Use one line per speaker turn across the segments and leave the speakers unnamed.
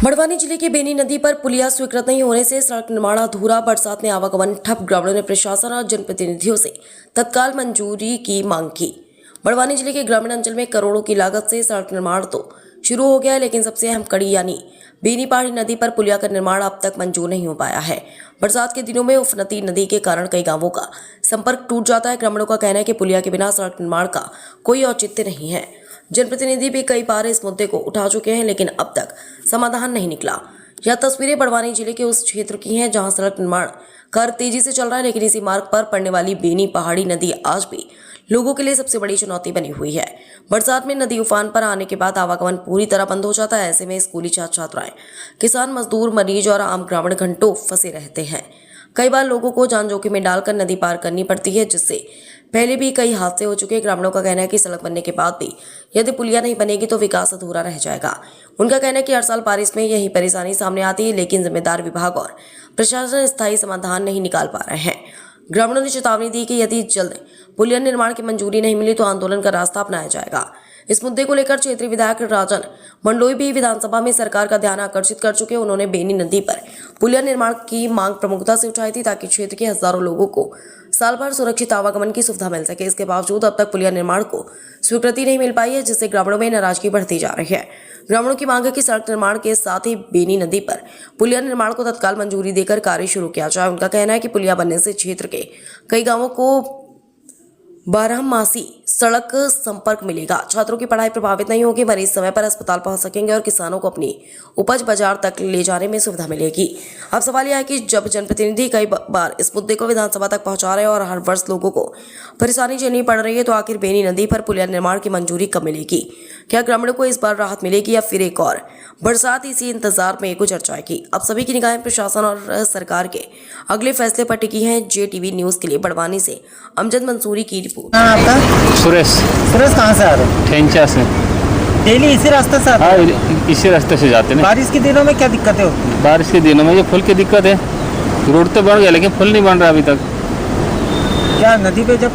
मड़वानी जिले की बेनी नदी पर पुलिया स्वीकृत नहीं होने से सड़क निर्माण अधूरा, बरसात में आवागमन ठप। ग्रामीणों ने प्रशासन और जनप्रतिनिधियों से तत्काल मंजूरी की मांग की। मड़वानी जिले के ग्रामीण अंचल में करोड़ों की लागत से सड़क निर्माण तो शुरू हो गया है, लेकिन सबसे अहम कड़ी यानी बेनी पहाड़ी नदी पर पुलिया का निर्माण अब तक मंजूर नहीं हो पाया है। बरसात के दिनों में उफनती नदी के कारण कई गांवों का संपर्क टूट जाता है। ग्रामीणों का कहना है कि पुलिया के बिना सड़क निर्माण का कोई औचित्य नहीं है। जनप्रतिनिधि भी कई बार इस मुद्दे को उठा चुके हैं, लेकिन अब तक समाधान नहीं निकला। यह तस्वीरें मड़वानी जिले के उस क्षेत्र की हैं जहां सड़क निर्माण कार्य तेजी से चल रहा है, लेकिन इसी मार्ग पर पड़ने वाली बेनी पहाड़ी नदी आज भी लोगों के लिए सबसे बड़ी चुनौती बनी हुई है। बरसात में नदी उफान पर आने के बाद आवागमन पूरी तरह बंद हो जाता है। ऐसे में स्कूली छात्र छात्राएं, किसान, मजदूर, मरीज और आम ग्रामीण घंटों फंसे रहते हैं। कई बार लोगों को जान जोखिम में डालकर नदी पार करनी पड़ती है, जिससे पहले भी कई हादसे हो चुके हैं। ग्रामीणों का कहना है कि सड़क बनने के बाद भी यदि पुलिया नहीं बनेगी तो विकास अधूरा रह जाएगा। उनका कहना है कि हर साल बारिश में यही परेशानी सामने आती है, लेकिन जिम्मेदार विभाग और प्रशासन स्थायी समाधान नहीं निकाल पा रहे हैं। ग्रामीणों ने चेतावनी दी कि यदि जल्द पुलिया निर्माण की मंजूरी नहीं मिली तो आंदोलन का रास्ता अपनाया जाएगा। इस मुद्दे को लेकर क्षेत्रीय विधायक राजन मंडलोई भी विधानसभा में सरकार का ध्यान आकर्षित कर चुके। उन्होंने बेनी नदी पर पुलिया निर्माण की मांग प्रमुखता से उठाई थी, ताकि क्षेत्र के हजारों लोगों को साल भर सुरक्षित आवागमन की सुविधा मिल सके। इसके बावजूद अब तक पुलिया निर्माण को स्वीकृति नहीं मिल पाई है, जिससे ग्रामीणों में नाराजगी बढ़ती जा रही है। ग्रामीणों की मांग है कि सड़क निर्माण के साथ ही बेनी नदी पर पुलिया निर्माण को तत्काल मंजूरी देकर कार्य शुरू किया जाए। उनका कहना है कि पुलिया बनने से क्षेत्र के कई गांवों को बारहमासी सड़क संपर्क मिलेगा, छात्रों की पढ़ाई प्रभावित नहीं होगी, मरीज समय पर अस्पताल पहुंच सकेंगे और किसानों को अपनी उपज बाजार तक ले जाने में सुविधा मिलेगी। अब सवाल यह है कि जब जनप्रतिनिधि कई बार इस मुद्दे को विधानसभा तक पहुंचा रहे हैं और हर वर्ष लोगों को परेशानी झेलनी पड़ रही है, तो आखिर बेनी नदी पर पुलिया निर्माण की मंजूरी कब मिलेगी? क्या ग्रामीणों को इस बार राहत मिलेगी या फिर एक और बरसात इसी इंतजार में गुजर जाएगी? अब सभी की निगाहें प्रशासन और सरकार के अगले फैसले पर टिकी हैं। JTV न्यूज के लिए बड़वानी से अमजद मंसूरी की रिपोर्ट।
आपका
सुरेश
सुरेश कहाँ से आ रहे हो?
ठेंचा से।
डेली इसी रास्ते से आते हो?
हाँ, इसी रास्ते से जाते हैं।
बारिश के दिनों में क्या दिक्कतें होती हैं?
बारिश के दिनों में ये पुल की दिक्कत है। रोड तो बन गया लेकिन पुल नहीं बन रहा अभी तक।
क्या नदी पे जब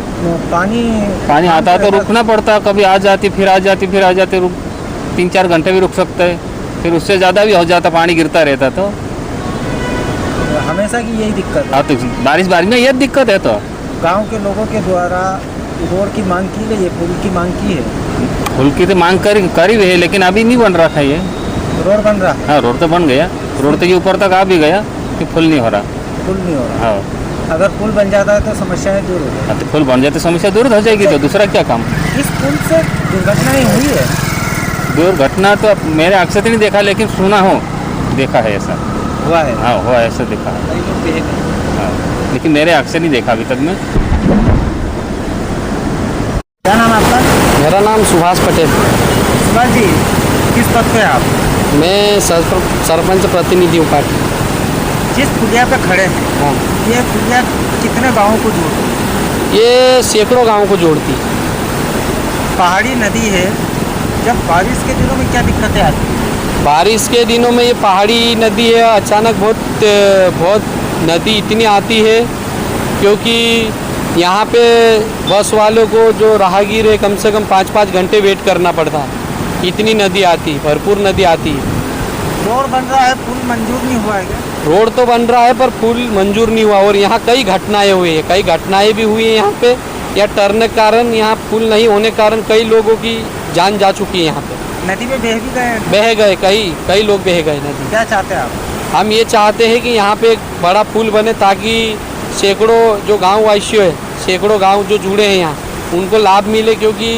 पानी
आता है तो रुकना पड़ता है, कभी आ जाती फिर आ जाती फिर आ जाती, 3-4 घंटे भी रुक सकता है, फिर उससे ज़्यादा भी हो जाता, पानी गिरता रहता। तो
हमेशा की यही दिक्कत है?
हाँ, तो बारिश में ये दिक्कत है। तो
गांव के लोगों के द्वारा रोड की मांग की गई है, पुल की मांग की है?
पुल की तो मांग करी हुई है, लेकिन अभी नहीं बन रहा था ये।
रोड बन रहा है?
हाँ, रोड तो बन गया, रोड तो ये ऊपर तक आ भी गया कि पुल नहीं हो रहा।
पुल नहीं हो रहा?
हाँ,
अगर पुल बन जाता है तो समस्याएं दूर हो जाएगी।
हाँ, तो पुल बन जाए तो समस्या दूर हो जाएगी। तो दूसरा क्या काम?
इस पुल से दुर्घटनाएं हुई है?
दुर्घटना तो मेरे आँख से तो नहीं देखा, लेकिन सुना हो, देखा है ऐसा।
हुआ है?
हाँ, हुआ ऐसा देखा है। हाँ, लेकिन मेरे आँख से नहीं देखा अभी तक मैं।
क्या नाम है आपका?
मेरा नाम सुभाष पटेल।
सुभाष जी, किस पद पे हैं आप?
मैं सरपंच प्रतिनिधि हूँ पार्टी।
जिस पुलिया पे खड़े हैं,
हाँ,
ये पुलिया कितने गांवों को जोड़ती है?
ये सैकड़ों गांवों को जोड़ती है।
पहाड़ी नदी है, जब बारिश के दिनों में क्या दिक्कतें आती हैं?
बारिश के दिनों में ये पहाड़ी नदी है, अचानक बहुत नदी इतनी आती है, क्योंकि यहाँ पे बस वालों को जो राहगीर है कम से कम 5-5 घंटे वेट करना पड़ता है। इतनी नदी आती, भरपूर नदी आती है।
रोड बन रहा है, पुल मंजूर नहीं हुआ है क्या?
रोड तो बन रहा है पर पुल मंजूर नहीं हुआ, और यहाँ कई घटनाएं हुई है, कई घटनाएं भी हुई है यहाँ पे। या टर्न के कारण, यहाँ पुल नहीं होने के कारण कई लोगों की जान जा चुकी है। यहाँ पे
नदी में बह भी गए?
बह गए, कई लोग बह गए नदी।
क्या चाहते हैं आप?
हम ये चाहते हैं कि यहाँ पे एक बड़ा पुल बने, ताकि सैकड़ों जो गाँव वासी है, सैकड़ों गाँव जो जुड़े हैं यहाँ, उनको लाभ मिले। क्योंकि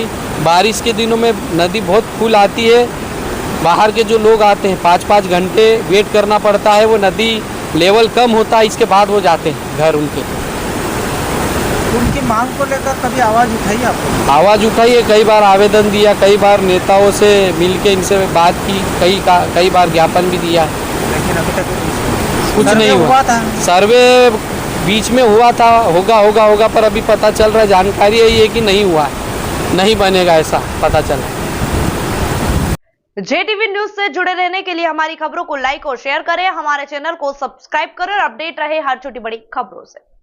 बारिश के दिनों में नदी बहुत फुल आती है, बाहर के जो लोग आते हैं 5-5 घंटे वेट करना पड़ता है। वो नदी लेवल कम होता है, इसके बाद वो जाते हैं घर उनके।
उनकी मांग को लेकर कभी आवाज़ उठाई आपको?
आवाज़ उठाई है, कई बार आवेदन दिया, कई बार नेताओं से मिलके इनसे बात की, कई बार ज्ञापन भी दिया,
लेकिन अभी तक
कुछ नहीं हुआ
था।
सर्वे बीच में हुआ था, होगा, पर अभी पता चल रहा है, जानकारी यही है कि नहीं हुआ है, नहीं बनेगा, ऐसा पता चला।
JTV न्यूज से जुड़े रहने के लिए हमारी खबरों को लाइक और शेयर करें, हमारे चैनल को सब्सक्राइब करें और अपडेट रहे हर छोटी बड़ी खबरों से।